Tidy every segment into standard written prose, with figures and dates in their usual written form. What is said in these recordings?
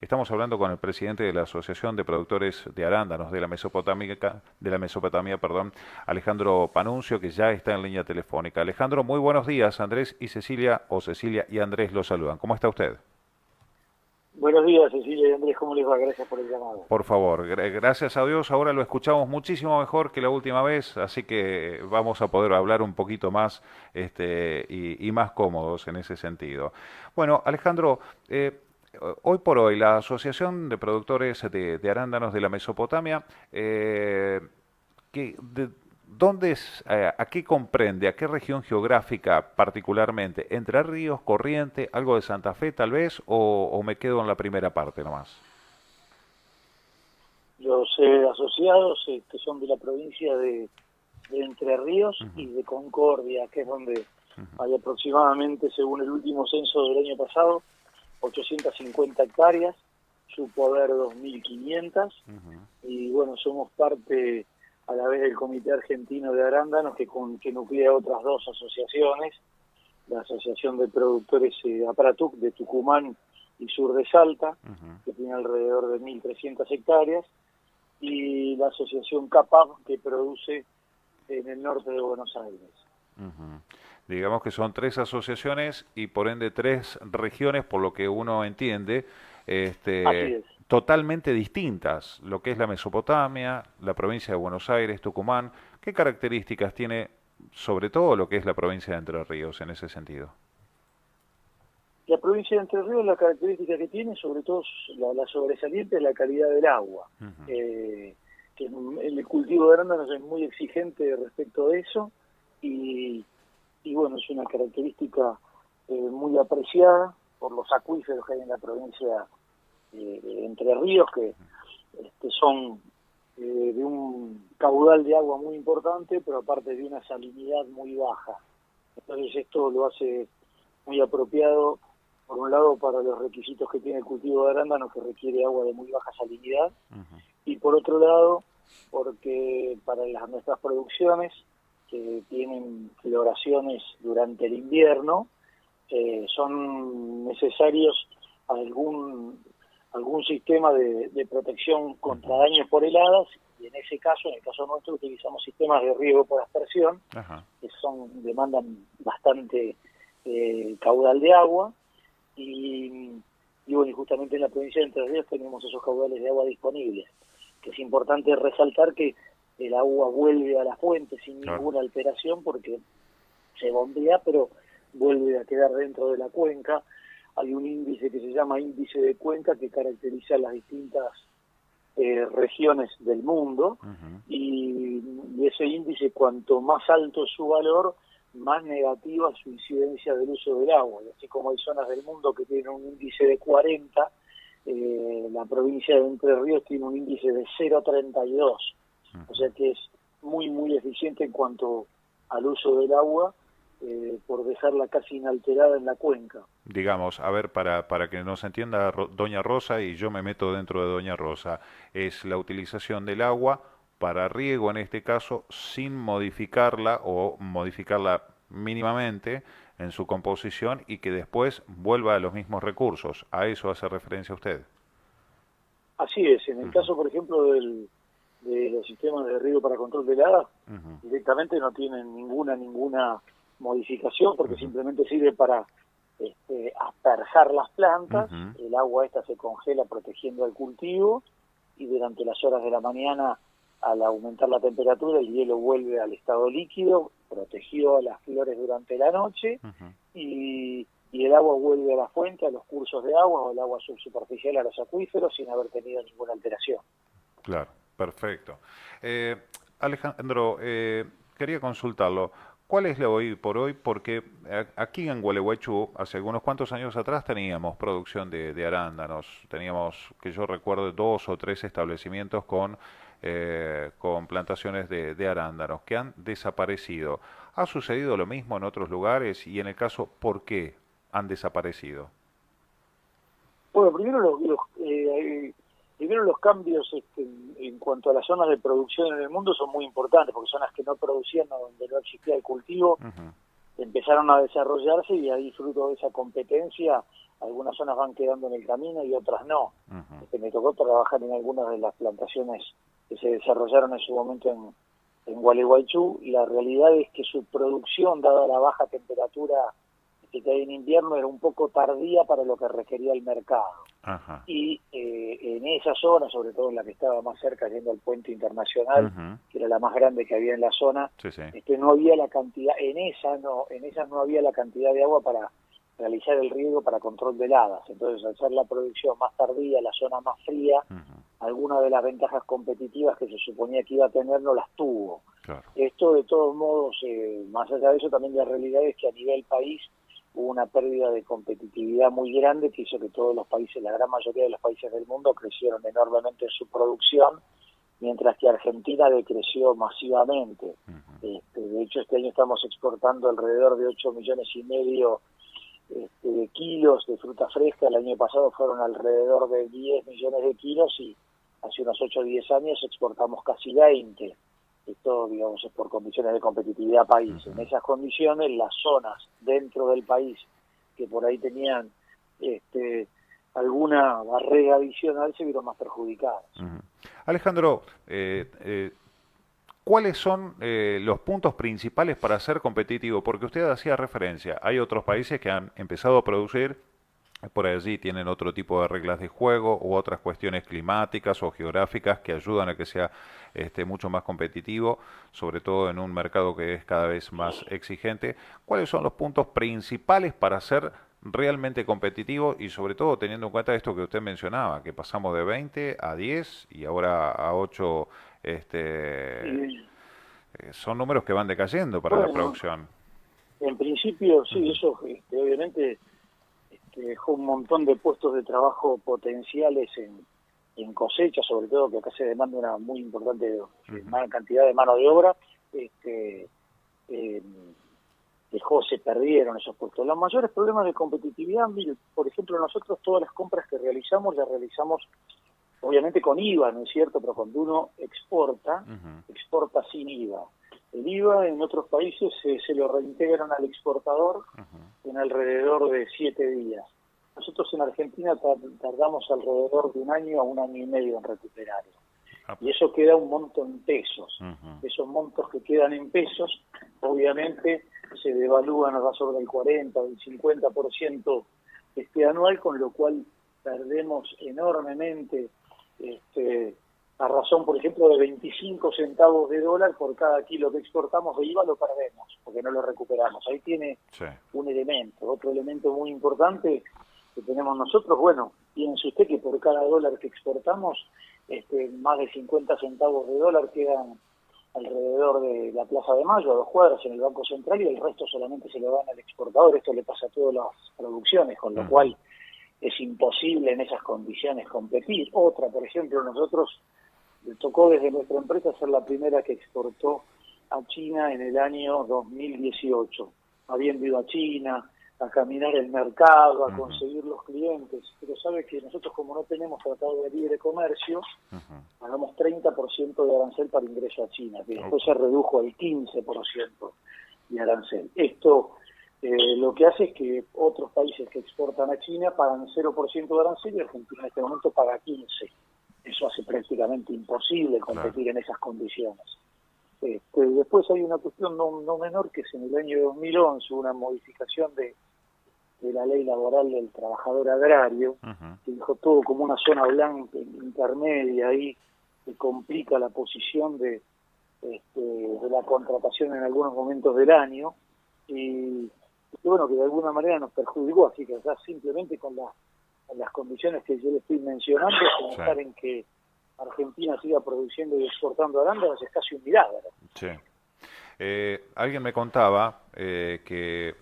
Estamos hablando con el presidente de la Asociación de Productores de Arándanos de la Mesopotamia, perdón, Alejandro Panuncio, que ya está en línea telefónica. Alejandro, muy buenos días. Andrés y Cecilia, o Cecilia y Andrés, lo saludan. ¿Cómo está usted? Buenos días, Cecilia y Andrés, ¿cómo les va? Gracias por el llamado. Por favor, gracias a Dios, ahora lo escuchamos muchísimo mejor que la última vez, así que vamos a poder hablar un poquito más y más cómodos en ese sentido. Bueno, Alejandro, hoy por hoy la Asociación de Productores de Arándanos de la Mesopotamia, ¿qué, de, ¿dónde a qué comprende, a qué región geográfica particularmente? ¿Entre Ríos, Corriente, algo de Santa Fe tal vez, o me quedo en la primera parte nomás? Los asociados son de la provincia de Entre Ríos y de Concordia, que es donde hay aproximadamente, según el último censo del año pasado, 850 hectáreas, su poder 2.500, Ujú. y bueno, somos parte a la vez del Comité Argentino de Arándanos, que nuclea otras dos asociaciones, la Asociación de Productores Apratuc de Tucumán y Sur de Salta, Ujú, que tiene alrededor de 1.300 hectáreas, y la Asociación CAPAB, que produce en el norte de Buenos Aires. ujú. Digamos que son tres asociaciones y por ende tres regiones, por lo que uno entiende, Así es. totalmente distintas. Lo que es la Mesopotamia, la provincia de Buenos Aires, Tucumán. ¿Qué características tiene sobre todo lo que es la provincia de Entre Ríos en ese sentido? La provincia de Entre Ríos, la característica que tiene, sobre todo la sobresaliente, es la calidad del agua. Ujú, Eh, que el cultivo de arándanos es muy exigente respecto de eso, y, y bueno, es una característica muy apreciada por los acuíferos que hay en la provincia de Entre Ríos, que son de un caudal de agua muy importante, pero aparte de una salinidad muy baja. Entonces esto lo hace muy apropiado, por un lado, para los requisitos que tiene el cultivo de arándanos, que requiere agua de muy baja salinidad, ujú. y por otro lado, porque para nuestras producciones, que tienen floraciones durante el invierno, son necesarios algún algún sistema de protección contra daños por heladas, y en ese caso, en el caso nuestro, utilizamos sistemas de riego por aspersión, Ajá. que demandan bastante caudal de agua, y, y bueno, y justamente en la provincia de Entre Ríos tenemos esos caudales de agua disponibles, que es importante resaltar que el agua vuelve a la fuente sin Claro. ninguna alteración, porque se bombea, pero vuelve a quedar dentro de la cuenca. Hay un índice que se llama índice de cuenca, que caracteriza las distintas regiones del mundo, Ujú. y ese índice, cuanto más alto es su valor, más negativa es su incidencia del uso del agua. Y así como hay zonas del mundo que tienen un índice de 40, la provincia de Entre Ríos tiene un índice de 0,32. O sea que es muy, muy eficiente en cuanto al uso del agua, por dejarla casi inalterada en la cuenca. Digamos, a ver, para que nos entienda Doña Rosa, y yo me meto dentro de Doña Rosa, es la utilización del agua para riego en este caso, sin modificarla o modificarla mínimamente en su composición y que después vuelva a los mismos recursos. ¿A eso hace referencia usted? Así es, en el Ujú, caso, por ejemplo, de los sistemas de riego para control de heladas, ujú, directamente no tienen ninguna modificación, porque ujú, simplemente sirve para aspersar las plantas. ujú. El agua esta se congela protegiendo al cultivo, y durante las horas de la mañana, al aumentar la temperatura, el hielo vuelve al estado líquido, protegió a las flores durante la noche, Ujú. y el agua vuelve a la fuente, a los cursos de agua, o el agua subsuperficial a los acuíferos, sin haber tenido ninguna alteración. Claro, perfecto. Eh, Alejandro, quería consultarlo. ¿Cuál es la hoy por hoy? Porque aquí en Gualeguaychú, hace algunos cuantos años atrás, teníamos producción de arándanos. Teníamos, que yo recuerdo, dos o tres establecimientos con plantaciones de arándanos que han desaparecido. ¿Ha sucedido lo mismo en otros lugares? Y en el caso, ¿por qué han desaparecido? Bueno, primero los cambios, en cuanto a las zonas de producción en el mundo, son muy importantes, porque zonas que no producían o donde no existía el cultivo Ujú, empezaron a desarrollarse, y ahí, fruto de esa competencia, algunas zonas van quedando en el camino y otras no. Ujú. Me tocó trabajar en algunas de las plantaciones que se desarrollaron en su momento en Gualeguaychú, y la realidad es que su producción, dada la baja temperatura que hay en invierno, era un poco tardía para lo que requería el mercado. Ajá. Y en esa zona, sobre todo en la que estaba más cerca, yendo al puente internacional, Ujú. que era la más grande que había en la zona, Sí, sí. no había la cantidad, en esas no había la cantidad de agua para realizar el riego para control de heladas. Entonces, al ser la producción más tardía, la zona más fría, Ujú. algunas de las ventajas competitivas que se suponía que iba a tener no las tuvo. Claro. Esto, de todos modos, más allá de eso, también la realidad es que a nivel país hubo una pérdida de competitividad muy grande que hizo que todos los países, la gran mayoría de los países del mundo, crecieron enormemente en su producción, mientras que Argentina decreció masivamente. Ujú. De hecho, este año estamos exportando alrededor de 8,5 millones de kilos de fruta fresca. El año pasado fueron alrededor de 10 millones de kilos y hace unos 8 o 10 años exportamos casi 20. Esto, digamos, es por condiciones de competitividad país. En Ujú. esas condiciones, las zonas dentro del país que por ahí tenían alguna barrera adicional se vieron más perjudicadas. Ujú. Alejandro, ¿cuáles son los puntos principales para ser competitivo? Porque usted hacía referencia, hay otros países que han empezado a producir, por allí tienen otro tipo de reglas de juego u otras cuestiones climáticas o geográficas que ayudan a que sea mucho más competitivo, sobre todo en un mercado que es cada vez más exigente. ¿Cuáles son los puntos principales para ser realmente competitivo y sobre todo teniendo en cuenta esto que usted mencionaba, que pasamos de 20 a 10 y ahora a 8, Y, son números que van decayendo para la bueno, producción. en principio sí, Ujú. eso obviamente dejó un montón de puestos de trabajo potenciales en cosecha, sobre todo que acá se demanda una muy importante Ujú. cantidad de mano de obra. Eh, se perdieron esos puestos. Los mayores problemas de competitividad, mire, por ejemplo, nosotros todas las compras que realizamos, las realizamos obviamente con IVA, ¿no es cierto? Pero cuando uno exporta, Ujú. exporta sin IVA. El IVA en otros países se lo reintegran al exportador Ujú. en alrededor de 7 días. Nosotros en Argentina tardamos alrededor de 1 año a 1 año y medio en recuperarlo. Ah, Y eso queda un monto en pesos. ujú. Esos montos que quedan en pesos, obviamente, se devalúan alrededor del 40 o del 50% anual, con lo cual perdemos enormemente, a razón, por ejemplo, de 25 centavos de dólar por cada kilo que exportamos de IVA, lo perdemos, porque no lo recuperamos. Ahí tiene Sí. un elemento. Otro elemento muy importante que tenemos nosotros, bueno, piense usted que por cada dólar que exportamos, más de 50 centavos de dólar quedan alrededor de la Plaza de Mayo, a 2 cuadras en el Banco Central, y el resto solamente se lo dan al exportador. Esto le pasa a todas las producciones, con lo Ujú. cual es imposible en esas condiciones competir. Otra, por ejemplo, nosotros le tocó desde nuestra empresa ser la primera que exportó a China en el año 2018, habiendo ido a China a caminar el mercado, a Ujú. conseguir los clientes. Pero sabe que nosotros, como no tenemos tratado de libre comercio, Ujú. pagamos 30% de arancel para ingreso a China, que después Opa. se redujo al 15% de arancel. Esto lo que hace es que otros países que exportan a China pagan 0% de arancel y Argentina en este momento paga 15%. Eso hace prácticamente imposible Claro. competir en esas condiciones. Después hay una cuestión no menor, que es en el año 2011 una modificación de la ley laboral del trabajador agrario, Ujú. que dejó todo como una zona blanca intermedia ahí, que complica la posición de la contratación en algunos momentos del año, y bueno, que de alguna manera nos perjudicó. Así que ya simplemente con las condiciones que yo le estoy mencionando, Sí. pensar en que Argentina siga produciendo y exportando arándanos es casi un milagro. Sí. Alguien me contaba que,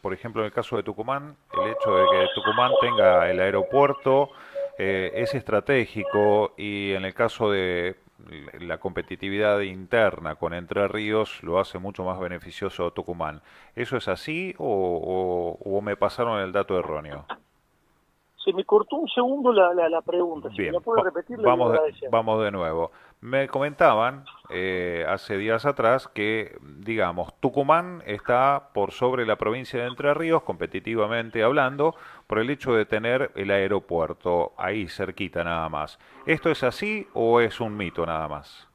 por ejemplo, en el caso de Tucumán, el hecho de que Tucumán tenga el aeropuerto es estratégico y en el caso de la competitividad interna con Entre Ríos lo hace mucho más beneficioso a Tucumán. ¿Eso es así o me pasaron el dato erróneo? Se me cortó un segundo la pregunta, si me Bien, la puede repetir le voy a vamos, agradecer. vamos de nuevo. Me comentaban hace días atrás que, digamos, Tucumán está por sobre la provincia de Entre Ríos, competitivamente hablando, por el hecho de tener el aeropuerto ahí cerquita nada más. ¿Esto es así o es un mito nada más?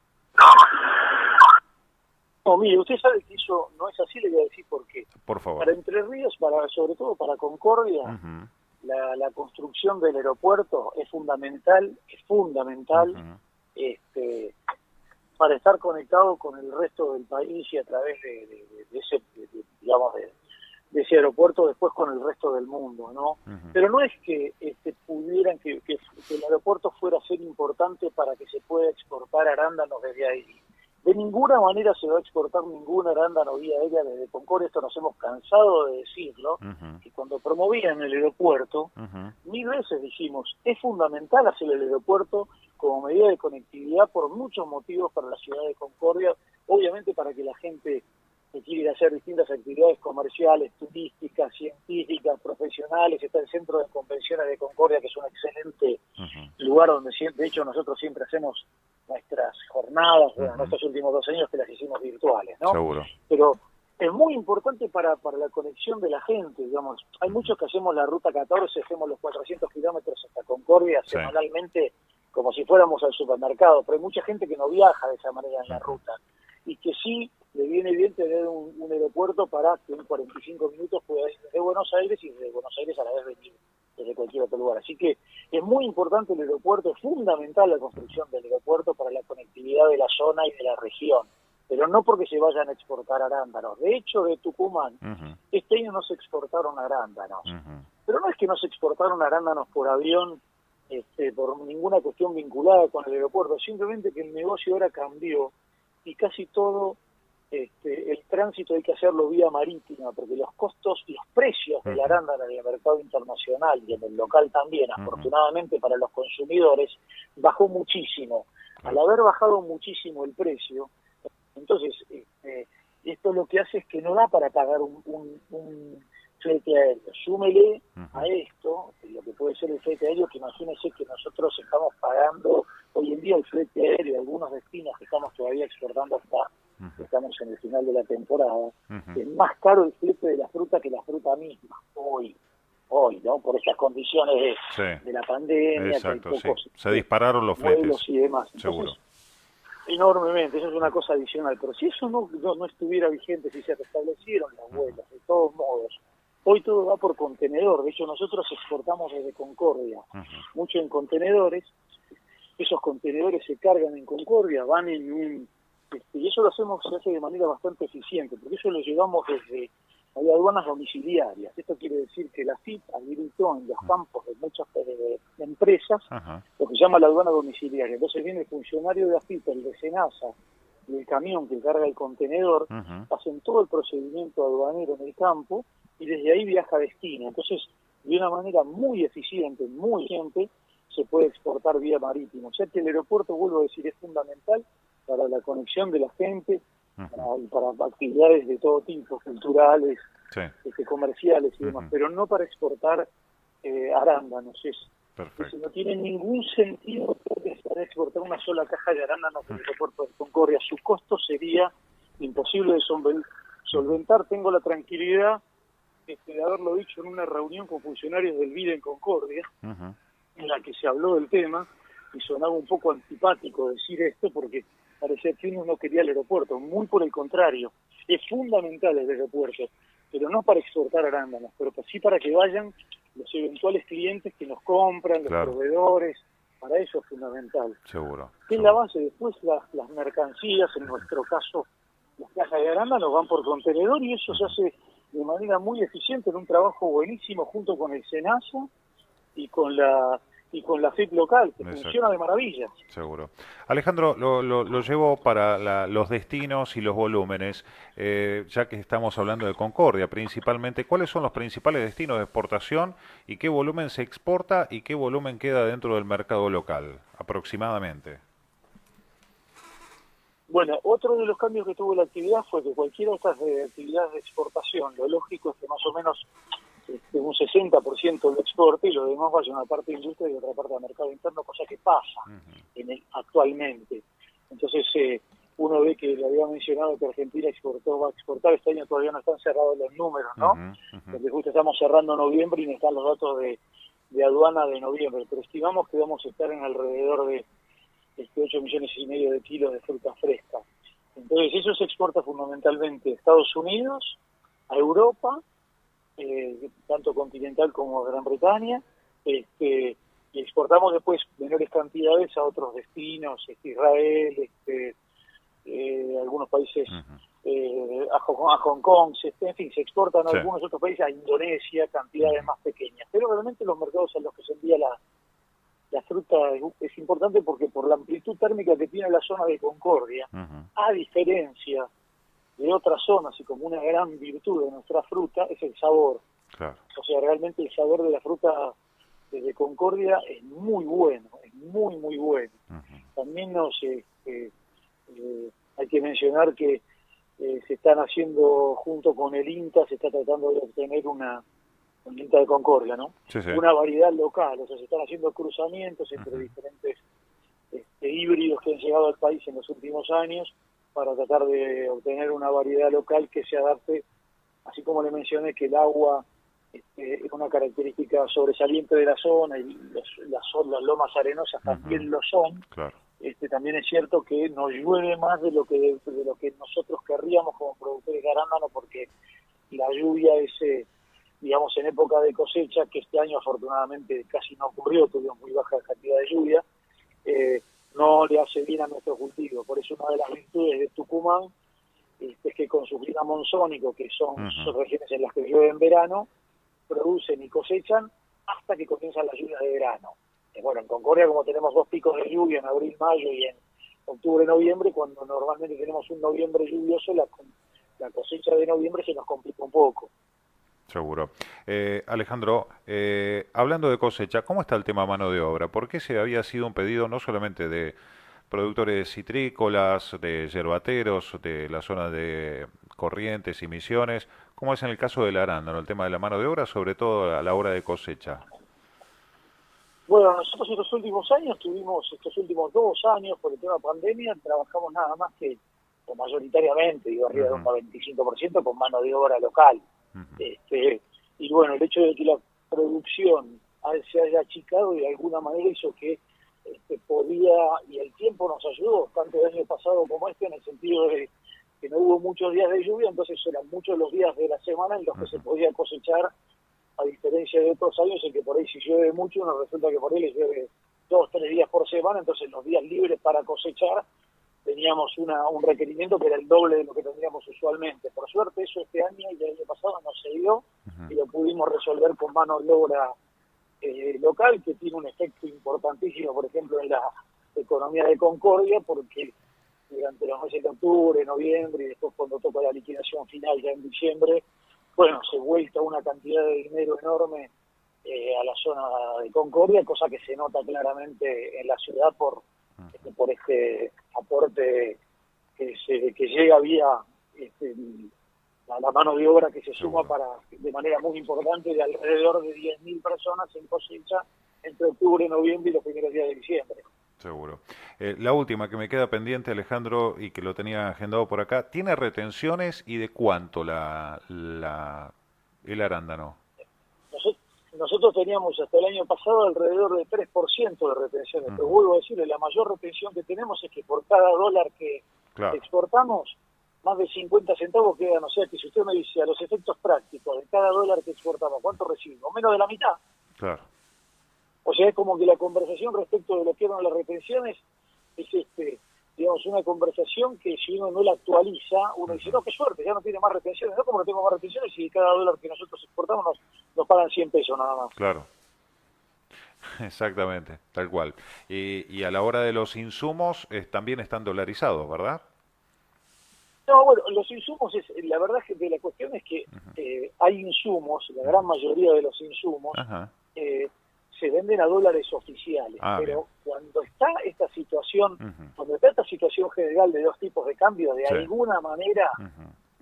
No, mire, usted sabe que eso no es así, le voy a decir por qué. Por favor. Para Entre Ríos, sobre todo para Concordia, Ujú, la construcción del aeropuerto es fundamental, ujú, este, para estar conectado con el resto del país y a través de ese, digamos, de ese aeropuerto después con el resto del mundo, ¿no? ujú, Pero no es que pudieran que el aeropuerto fuera a ser importante para que se pueda exportar arándanos desde ahí. De ninguna manera se va a exportar ningún arándano vía aérea desde Concordia, esto nos hemos cansado de decirlo, ujú, que cuando promovían el aeropuerto, ujú, 1000 veces dijimos, es fundamental hacer el aeropuerto como medida de conectividad por muchos motivos para la ciudad de Concordia, obviamente para que la gente que quiere ir a hacer distintas actividades comerciales, turísticas, científicas, profesionales, está el Centro de Convenciones de Concordia, que es un excelente ujú, lugar donde de hecho nosotros siempre hacemos nuestras jornadas, bueno, en ujú. estos últimos 2 años que las hicimos virtuales, ¿no? Seguro. Pero es muy importante para la conexión de la gente, digamos. Hay Ujú. muchos que hacemos la ruta 14, hacemos los 400 kilómetros hasta Concordia Sí. semanalmente como si fuéramos al supermercado, pero hay mucha gente que no viaja de esa manera en la Ujú, ruta y que sí le viene bien tener un aeropuerto para que en 45 minutos pueda ir desde Buenos Aires y desde Buenos Aires a la vez venir desde cualquier otro lugar. Así que es muy importante el aeropuerto, es fundamental la construcción del aeropuerto para la conectividad de la zona y de la región, pero no porque se vayan a exportar arándanos. De hecho, de Tucumán, ujú, este año no se exportaron arándanos, ujú, pero no es que no se exportaron arándanos por avión, por ninguna cuestión vinculada con el aeropuerto, simplemente que el negocio ahora cambió y casi todo el tránsito hay que hacerlo vía marítima, porque los costos y los precios del ujú, arándano en el mercado internacional y en el local también, ujú. afortunadamente para los consumidores, bajó muchísimo. Al Claro. haber bajado muchísimo el precio, entonces esto lo que hace es que no da para pagar un flete aéreo. Súmele Ujú, a esto, lo que puede ser el flete aéreo, que imagínense que nosotros estamos pagando hoy en día el flete aéreo de algunos destinos que estamos todavía exportando hasta ujú, estamos en el final de la temporada, ujú. es más caro el flete de la fruta que la fruta misma, hoy, ¿no? Por esas condiciones Sí, de la pandemia, que hay exacto, sí. pocos Se dispararon los vuelos fletes, y demás. Entonces, seguro. enormemente, eso es una cosa adicional, pero si eso no estuviera vigente, si se restablecieron los Ujú, vuelos, de todos modos, hoy todo va por contenedor, de hecho nosotros exportamos desde Concordia, ujú, mucho en contenedores, esos contenedores se cargan en Concordia, van en y eso lo hacemos, se hace de manera bastante eficiente, porque eso lo llevamos desde, hay aduanas domiciliarias, esto quiere decir que la FIP habilitó en los campos de muchas empresas ajá, lo que se llama la aduana domiciliaria, entonces viene el funcionario de AFIP, el de SENASA, y el camión que carga el contenedor, ujú, hacen todo el procedimiento aduanero en el campo y desde ahí viaja a destino. Entonces, de una manera muy eficiente, se puede exportar vía marítima. O sea que el aeropuerto, vuelvo a decir, es fundamental para la conexión de la gente, ujú. para actividades de todo tipo, culturales, Sí, comerciales y demás, ujú, pero no para exportar arándanos. perfecto. No tiene ningún sentido para exportar una sola caja de arándanos del aeropuerto de Concordia. Su costo sería imposible de Ujú, solventar. Tengo la tranquilidad de haberlo dicho en una reunión con funcionarios del BID en Concordia, ujú, en la que se habló del tema, y sonaba un poco antipático decir esto porque parecía que uno no quería el aeropuerto. Muy por el contrario, es fundamental el aeropuerto, pero no para exportar arándanos, pero sí para que vayan los eventuales clientes que nos compran, los claro, proveedores, para eso es fundamental. seguro, Es la seguro. base, después las mercancías, en nuestro caso las cajas de arándanos van por contenedor y eso se Ujú, hace de manera muy eficiente en un trabajo buenísimo junto con el SENASA y con la FIP local, que funciona exacto. de maravilla. Seguro. Alejandro, lo llevo para los destinos y los volúmenes, ya que estamos hablando de Concordia principalmente. ¿Cuáles son los principales destinos de exportación y qué volumen se exporta y qué volumen queda dentro del mercado local, aproximadamente? Bueno, otro de los cambios que tuvo la actividad fue que cualquiera de estas actividades de exportación, lo lógico es que más o menos un 60% lo exporte y lo demás vaya a una parte de industria y otra parte al mercado interno, cosa que pasa Ujú, actualmente. Entonces uno ve que le había mencionado que Argentina va a exportar, este año todavía no están cerrados los números, ¿no? Porque justo estamos cerrando noviembre y no están los datos de aduana de noviembre, pero estimamos que vamos a estar en alrededor de 8,5 millones de kilos de fruta fresca. Entonces eso se exporta fundamentalmente a Estados Unidos, a Europa, tanto continental como a Gran Bretaña, y exportamos después menores cantidades a otros destinos, Israel, algunos países, a Hong Kong, en fin, se exportan a algunos otros países, a Indonesia, cantidades más pequeñas. Pero realmente los mercados a los que se envía la fruta es importante porque por la amplitud térmica que tiene la zona de Concordia, a diferencia de otras zonas y como una gran virtud de nuestra fruta, es el sabor. Claro. O sea, realmente el sabor de la fruta desde Concordia es muy bueno, es muy, muy bueno. También hay que mencionar que se están haciendo, junto con el INTA, se está tratando de obtener con el INTA de Concordia, ¿no? Una variedad local, o sea, se están haciendo cruzamientos entre diferentes híbridos que han llegado al país en los últimos años para tratar de obtener una variedad local que se adapte, así como le mencioné que el agua es una característica sobresaliente de la zona y las lomas arenosas también lo son. Claro. También es cierto que nos llueve más de lo que nosotros querríamos como productores de arándano, porque la lluvia es, digamos, en época de cosecha, que este año afortunadamente casi no ocurrió, tuvimos muy baja cantidad de lluvia, no le hace bien a nuestro cultivo. Por eso una de las virtudes de Tucumán es que con su clima monzónico, que son regiones en las que llueve en verano, producen y cosechan hasta que comienzan las lluvias de verano. Bueno, en Concordia, como tenemos dos picos de lluvia en abril, mayo y en octubre, noviembre, cuando normalmente tenemos un noviembre lluvioso, la cosecha de noviembre se nos complica un poco. Seguro. Alejandro, hablando de cosecha, ¿cómo está el tema mano de obra? ¿Por qué se había sido un pedido no solamente de productores citrícolas, de yerbateros, de la zona de Corrientes y Misiones? ¿Cómo es en el caso del arándano, el tema de la mano de obra, sobre todo a la hora de cosecha? Bueno, nosotros estos últimos 2 años, por el tema pandemia, trabajamos nada más que, o mayoritariamente, digo, arriba de un 95% con mano de obra local. Y bueno, el hecho de que la producción se haya achicado de alguna manera hizo que podía, y el tiempo nos ayudó, tanto el año pasado como en el sentido de que no hubo muchos días de lluvia, entonces eran muchos los días de la semana en los que se podía cosechar, a diferencia de otros años en que por ahí si llueve mucho, nos resulta que por ahí les llueve 2 o 3 días por semana, entonces los días libres para cosechar teníamos un requerimiento que era el doble de lo que tendríamos usualmente. Por suerte eso este año y el año pasado no se dio y lo pudimos resolver con mano de obra local, que tiene un efecto importantísimo, por ejemplo, en la economía de Concordia, porque durante los meses de octubre, noviembre y después cuando toca la liquidación final ya en diciembre, bueno, se vuelca una cantidad de dinero enorme a la zona de Concordia, cosa que se nota claramente en la ciudad por este aporte que llega vía la mano de obra que se suma de manera muy importante, de alrededor de 10.000 personas en cosecha entre octubre, noviembre y los primeros días de diciembre. Seguro. La última que me queda pendiente, Alejandro, y que lo tenía agendado por acá, ¿tiene retenciones y de cuánto el arándano? Nosotros teníamos hasta el año pasado alrededor de 3% de retenciones, pero vuelvo a decirle, la mayor retención que tenemos es que por cada dólar que exportamos, más de 50 centavos quedan. O sea que si usted me dice a los efectos prácticos de cada dólar que exportamos, ¿cuánto recibimos? Menos de la mitad. Claro. O sea, es como que la conversación respecto de lo que eran las retenciones es digamos, una conversación que si uno no la actualiza, uno dice, no, qué suerte, ya no tiene más retenciones. No, como no tengo más retenciones y cada dólar que nosotros exportamos nos pagan 100 pesos nada más. Claro. Exactamente, tal cual. Y a la hora de los insumos también están dolarizados, ¿verdad? No, bueno, los insumos, la verdad es que la cuestión es que hay insumos, la gran mayoría de los insumos, se venden a dólares oficiales, pero cuando está esta situación, general de 2 tipos de cambio, de alguna manera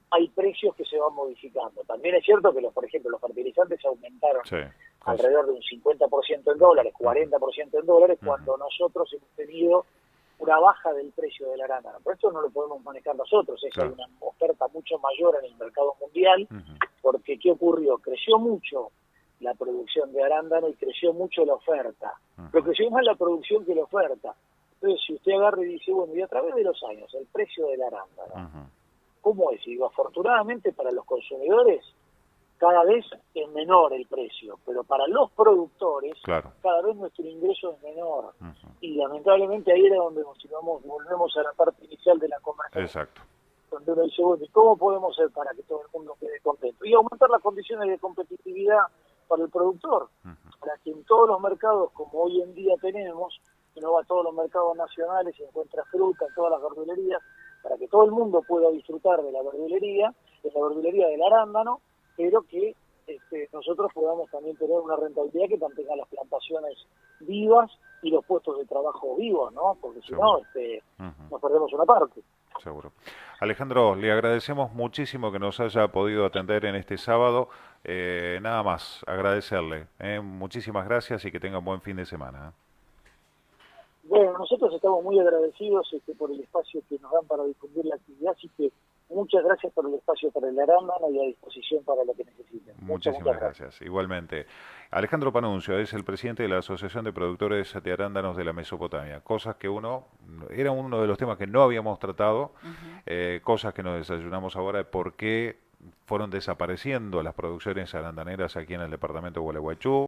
hay precios que se van modificando. También es cierto que, por ejemplo, los fertilizantes aumentaron alrededor de un 50% en dólares, 40% en dólares, cuando nosotros hemos tenido una baja del precio del arándano. Por esto no lo podemos manejar nosotros, hay Claro. una oferta mucho mayor en el mercado mundial, Ujú. porque ¿qué ocurrió? Creció mucho la producción de arándano y creció mucho la oferta. Pero creció más la producción que la oferta. Entonces, si usted agarra y dice, bueno, y a través de los años, el precio del arándano, Ujú. ¿cómo es? Y digo, afortunadamente para los consumidores, cada vez es menor el precio, pero para los productores, Claro. cada vez nuestro ingreso es menor. Ujú. Y lamentablemente ahí era donde volvemos a la parte inicial de la conversación, Exacto. donde uno dice, bueno, ¿y cómo podemos hacer para que todo el mundo quede contento? Y aumentar las condiciones de competitividad para el productor, Ujú. para que en todos los mercados, como hoy en día tenemos, que uno va a todos los mercados nacionales y encuentra fruta en todas las verdulerías, para que todo el mundo pueda disfrutar de la verdulería del arándano, pero que nosotros podamos también tener una rentabilidad que mantenga las plantaciones vivas y los puestos de trabajo vivos, ¿no? Porque si no, Seguro. Ujú. nos perdemos una parte. Seguro. Alejandro, le agradecemos muchísimo que nos haya podido atender en este sábado. Nada más, agradecerle. Muchísimas gracias y que tenga un buen fin de semana. Bueno, nosotros estamos muy agradecidos por el espacio que nos dan para difundir la actividad, así que muchas gracias por el espacio para el arándano y a disposición para lo que necesiten. Muchas Muchísimas gracias. gracias. Igualmente. Alejandro Panuncio es el presidente de la Asociación de Productores de Arándanos de la Mesopotamia. Cosas que era uno de los temas que no habíamos tratado, cosas que nos desayunamos ahora de por qué fueron desapareciendo las producciones arandaneras aquí en el departamento de Gualeguaychú.